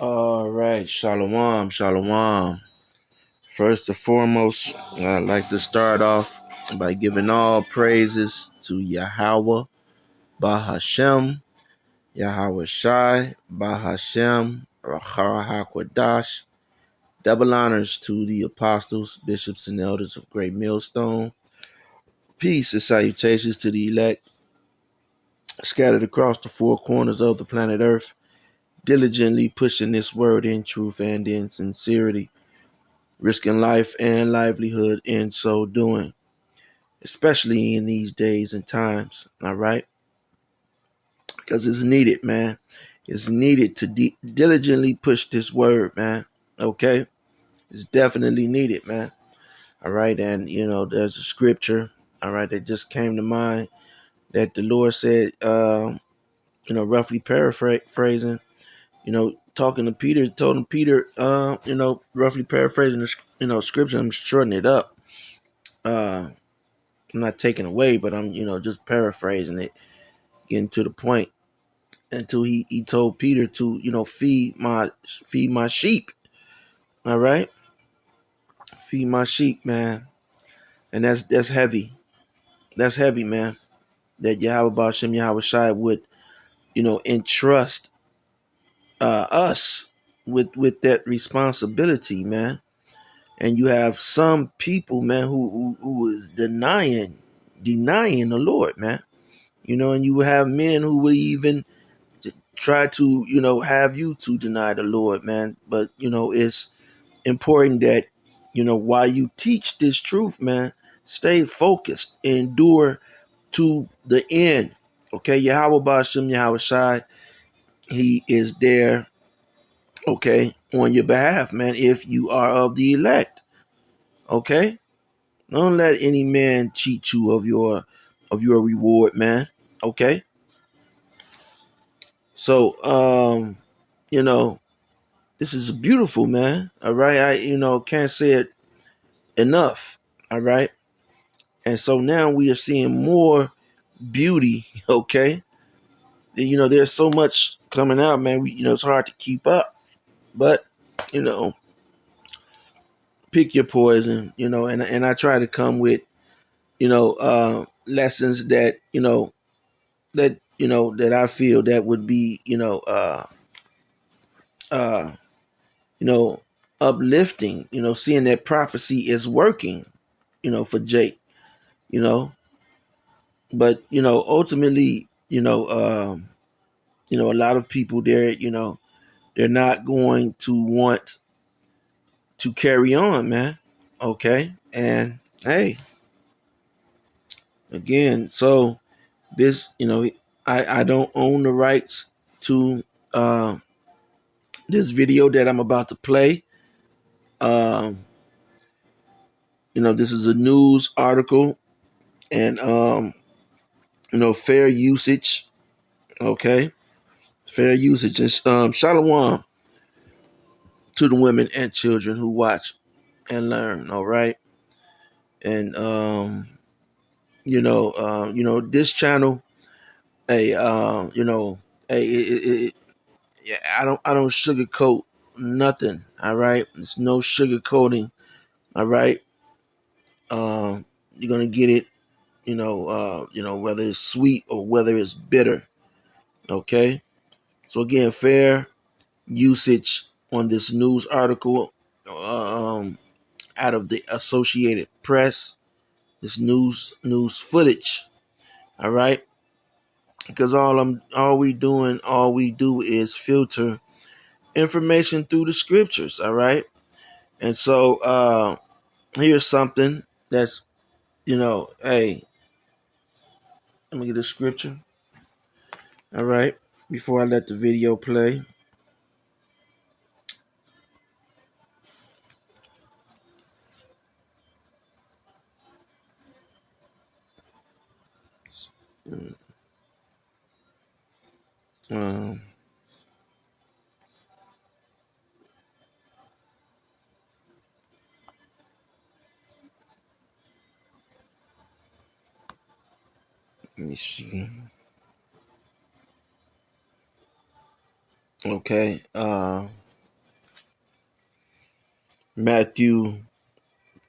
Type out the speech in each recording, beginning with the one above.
All right, shalom, shalom. First and foremost, I'd like to start off by giving all praises to Yahweh, Bahashem, Yahweh Shai, Bahashem, Rachar HaKodash. Double honors to the apostles, bishops, and elders of Great Millstone. Peace and salutations to the elect scattered across the four corners of the planet Earth, diligently pushing this word in truth and in sincerity, risking life and livelihood in so doing, especially in these days and times. All right, because it's needed, man. It's needed to diligently push this word, man. Okay, it's definitely needed, man. All right, and there's a scripture, all right, that just came to mind that the Lord said, roughly paraphrasing, talking to Peter, told him Peter, roughly paraphrasing the, scripture. I'm shortening it up. I'm not taking away, but I'm, just paraphrasing it, getting to the point. Until he told Peter to, feed my sheep. All right, feed my sheep, man. And that's heavy. That's heavy, man. That Yahweh Bashem Yahweh Shai would, entrust us with that responsibility, man. And you have some people, man, who is denying the Lord, man. And you have men who will even try to, have you to deny the Lord, man. But, it's important that, while you teach this truth, man, stay focused, endure to the end. Okay, Yahweh Bashem, Yahweh Shai, he is there, okay, on your behalf, man, if you are of the elect. Okay? Don't let any man cheat you of your reward, man. Okay? So, this is beautiful, man. All right. I can't say it enough. All right. And so now we are seeing more beauty. Okay. There's so much coming out, man. It's hard to keep up, but, you know, pick your poison, and I try to come with, lessons that, that I feel that would be, uh, you know, uplifting, seeing that prophecy is working, for Jake, you know, but, ultimately, a lot of people there, they're not going to want to carry on, man. Okay. And hey, again, so this, I don't own the rights to, this video that I'm about to play. Um, this is a news article, and fair usage. Okay, fair usage. And shalom to the women and children who watch and learn. All right, and this channel. Hey, yeah, I don't sugarcoat nothing. All right, there's no sugarcoating. All right, you're gonna get it. Whether it's sweet or whether it's bitter. Okay. So again, fair usage on this news article, out of the Associated Press. This news footage. All right. Because all we do is filter information through the scriptures. All right. And so here's something that's, hey, let me get a scripture. All right. Before I let the video play. Um, Let me see. Okay. Matthew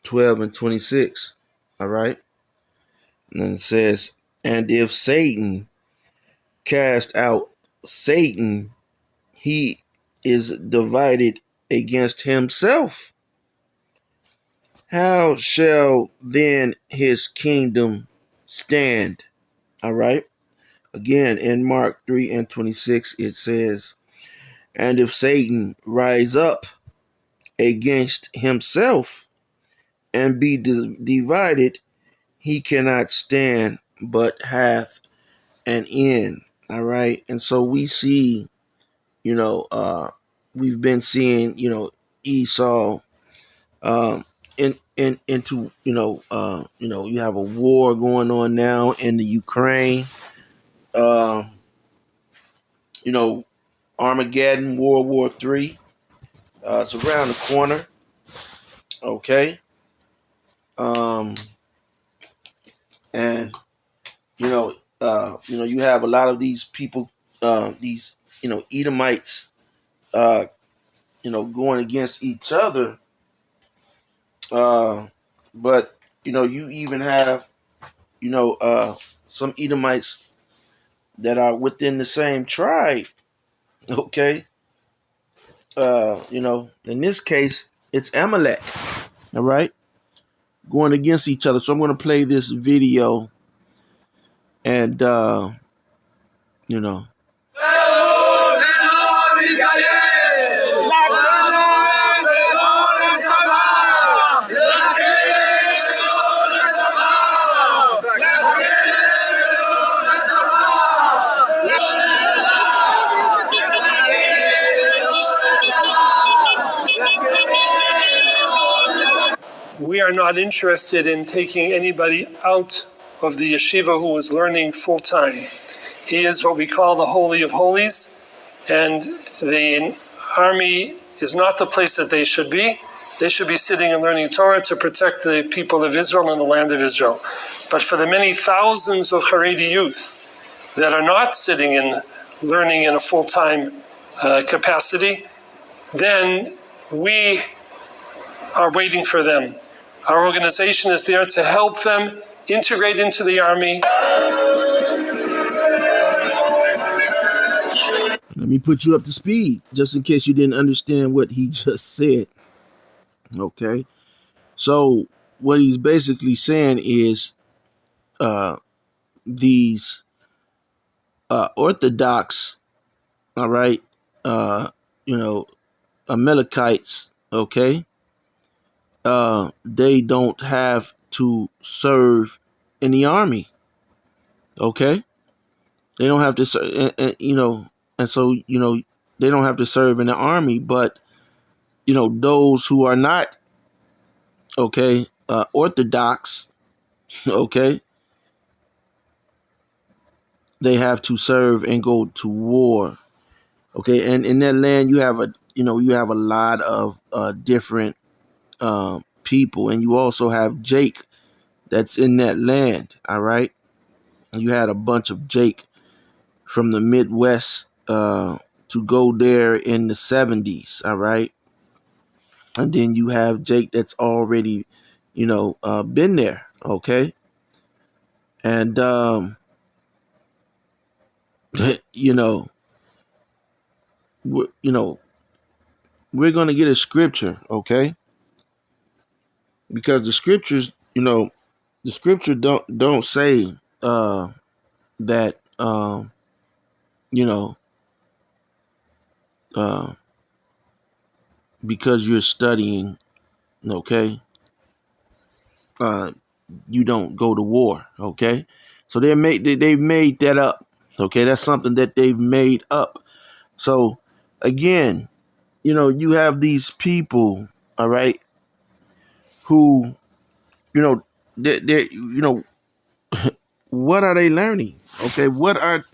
12 and 26. All right. And then it says, and if Satan cast out Satan, he is divided against himself. How shall then his kingdom stand? All right. Again, in Mark 3 and 26, it says, and if Satan rise up against himself and be divided, he cannot stand, but hath an end. All right. And so we see, we've been seeing, Esau, into, you have a war going on now in the Ukraine, um, you know, Armageddon, World War III. It's around the corner. Okay. Um, and you have a lot of these people, these, Edomites, going against each other. But you even have, some Edomites that are within the same tribe. Okay. In this case, it's Amalek. All right. Going against each other. So I'm going to play this video and, you know. We are not interested in taking anybody out of the yeshiva who is learning full time. He is what we call the Holy of Holies, and the army is not the place that they should be. They should be sitting and learning Torah to protect the people of Israel and the land of Israel. But for the many thousands of Haredi youth that are not sitting and learning in a full-time capacity, then we are waiting for them. Our organization is there to help them integrate into the army. Let me put you up to speed, just in case you didn't understand what he just said. Okay. So what he's basically saying is these Orthodox, all right, Amalekites, okay, they don't have to serve in the army, okay? They don't have to serve, and so, they don't have to serve in the army, but, those who are not, okay, Orthodox, okay, they have to serve and go to war. Okay, and in that land you have a lot of different people, and you also have Jake that's in that land. All right, you had a bunch of Jake from the Midwest to go there in the 70s. All right, and then you have Jake that's already been there. Okay, and you know we're gonna get a scripture, okay? Because the scriptures, the scripture don't say that you know uh, because you're studying, okay, uh, you don't go to war, okay? So they've made that up, okay? That's something that they've made up. So again, you have these people, all right, who they what are they learning? Okay, what are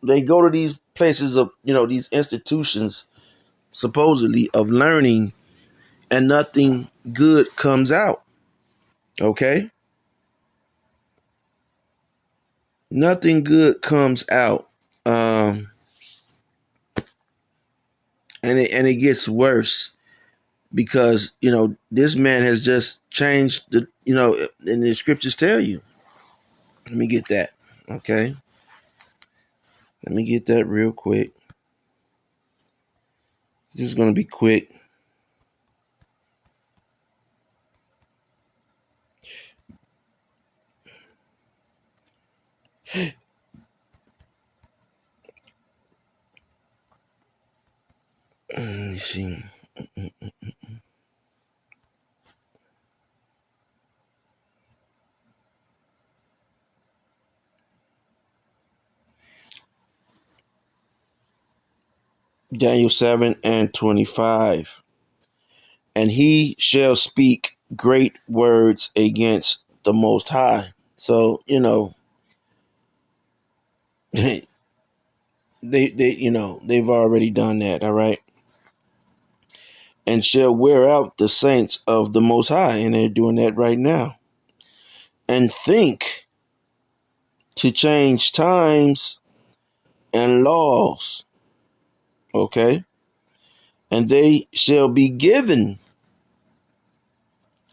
they go to these places of these institutions supposedly of learning, and nothing good comes out. Okay, nothing good comes out, and it gets worse. because this man has just changed the and the scriptures tell you. Let me get that. Okay, let me get that real quick. This is gonna be quick. Let me see. Daniel 7:25. And he shall speak great words against the Most High. So they they've already done that. All right, and shall wear out the saints of the Most High, and they're doing that right now. And think to change times and laws. Okay, and they shall be given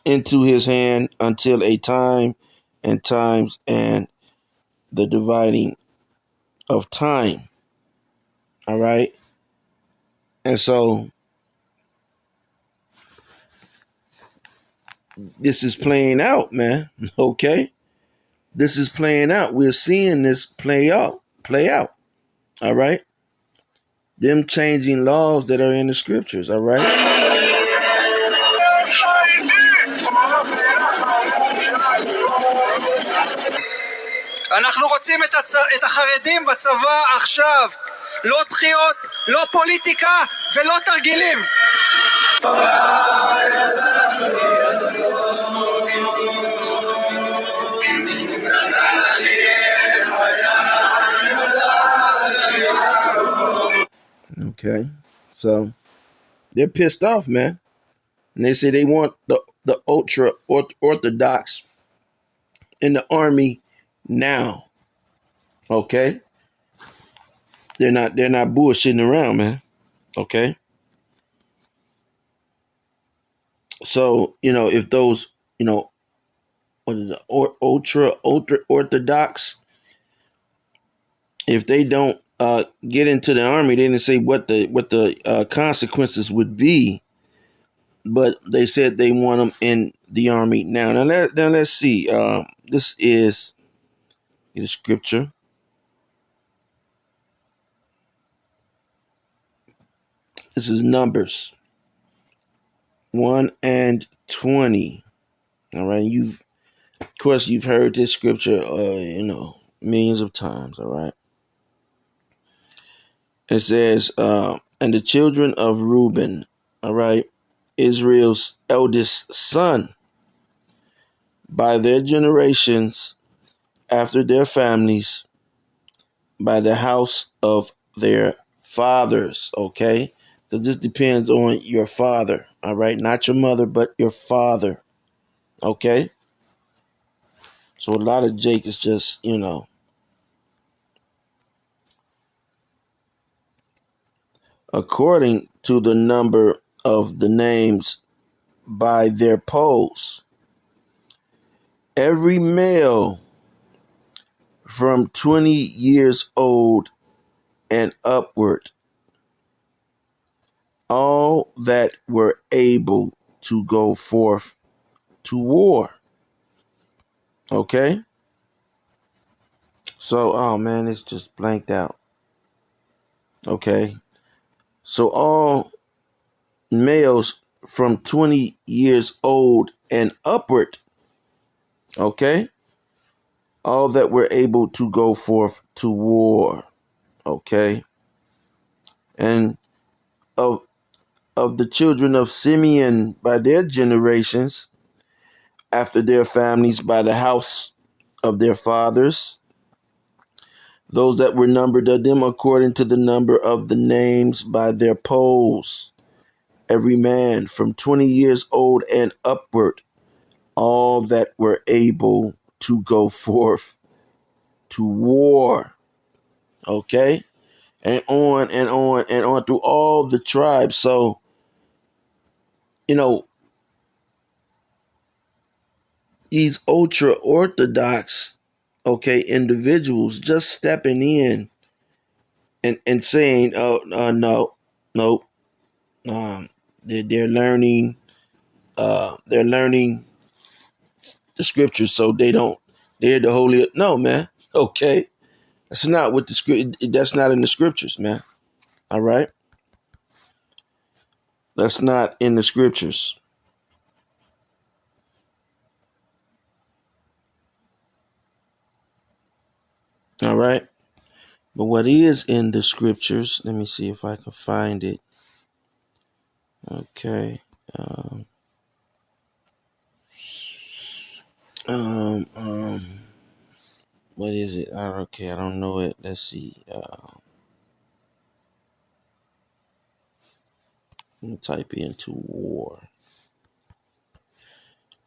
into his hand until a time and times and the dividing of time. All right. And so this is playing out, man. Okay. This is playing out. We're seeing this play out. All right. Them changing laws that are in the scriptures. All right. אנחנו רוצים את החרדים בצבא עכשיו. לא דחיות, לא פוליטיקה ולא תרגילים. Okay. So they're pissed off, man. And they say they want the ultra orthodox in the army now. Okay. They're not bullshitting around, man. Okay. So, if those, what is it, ultra orthodox, if they don't get into the army, they didn't say what the consequences would be, but they said they want them in the army now. Now let's see. This is the scripture. This is Numbers 1:20. All right, of course you've heard this scripture, millions of times. All right. It says, and the children of Reuben, all right, Israel's eldest son, by their generations, after their families, by the house of their fathers, okay? Because this depends on your father, all right? Not your mother, but your father, okay? So a lot of Jake is just, according to the number of the names by their poles. Every male from 20 years old and upward, all that were able to go forth to war. Okay? So, oh man, it's just blanked out. Okay? So, all males from 20 years old and upward, okay? All that were able to go forth to war. Okay? And of the children of Simeon by their generations, after their families by the house of their fathers, those that were numbered of them according to the number of the names by their poles, every man from 20 years old and upward, all that were able to go forth to war. Okay? And on and on and on through all the tribes. So you know, these ultra orthodox, okay, individuals just stepping in and saying, oh, no, no, they're learning, they're learning the scriptures, so they're the holy. No, man. Okay, that's not what the script. That's not in the scriptures, man. All right, that's not in the scriptures. All right, but what is in the scriptures? Let me see if I can find it. Okay. Um, um, um, what is it? Okay, I don't know it. Let's see. Let me type into war.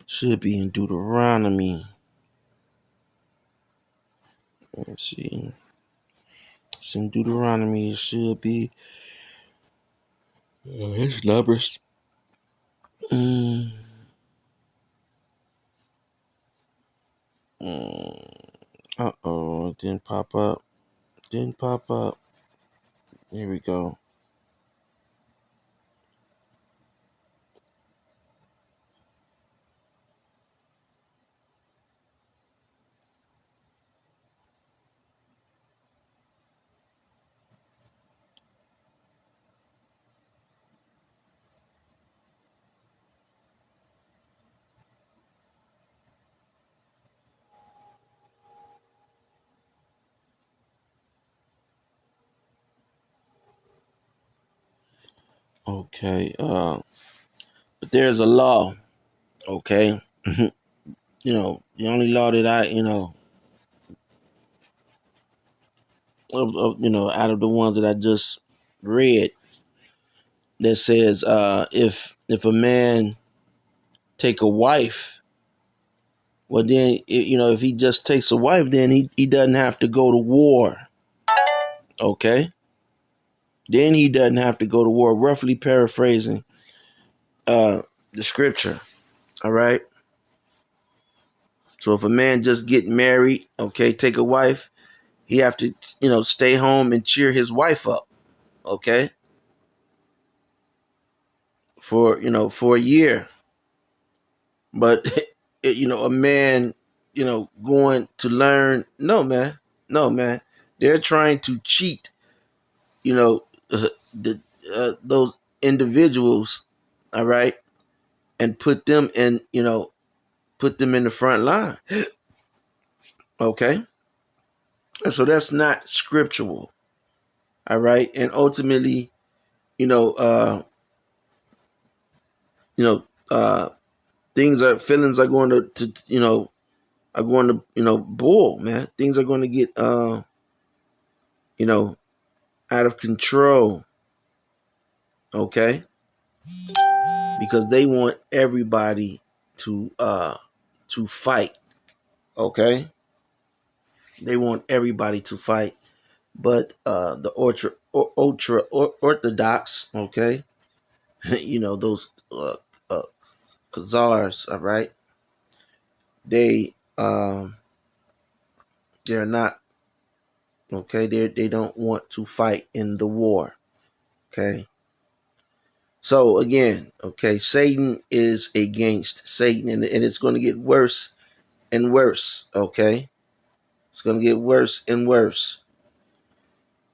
Should be in Deuteronomy. Let's see. It's in Deuteronomy. It should be. It's numbers. Mm, uh-oh. It didn't pop up. Didn't pop up. Here we go. Okay. But there's a law. Okay. The only law that I, out of the ones that I just read, that says, if a man take a wife, well then, if he just takes a wife, then he doesn't have to go to war. Okay. Then he doesn't have to go to war. Roughly paraphrasing the scripture. All right. So if a man just get married, okay, take a wife, he have to, stay home and cheer his wife up. Okay. For a year. But a man, going to learn. No, man. No, man. They're trying to cheat, the those individuals, all right, and put them in the front line. Okay. And so that's not scriptural. All right. And ultimately, you know, uh, you know, uh, feelings are going to boil, man. Things are going to get, you know, out of control. Okay. Because they want everybody to fight. Okay. They want everybody to fight. But the ultra orthodox, okay, those uh, Khazars, all right, they they're not, okay. They don't want to fight in the war. Okay. So again, okay, Satan is against Satan, and it's going to get worse and worse. Okay, it's going to get worse and worse.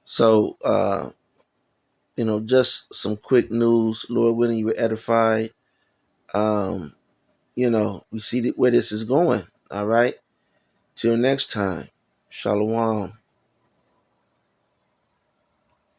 So just some quick news. Lord willing, you were edified. Um, we see where this is going. All right. Till next time. Shalom.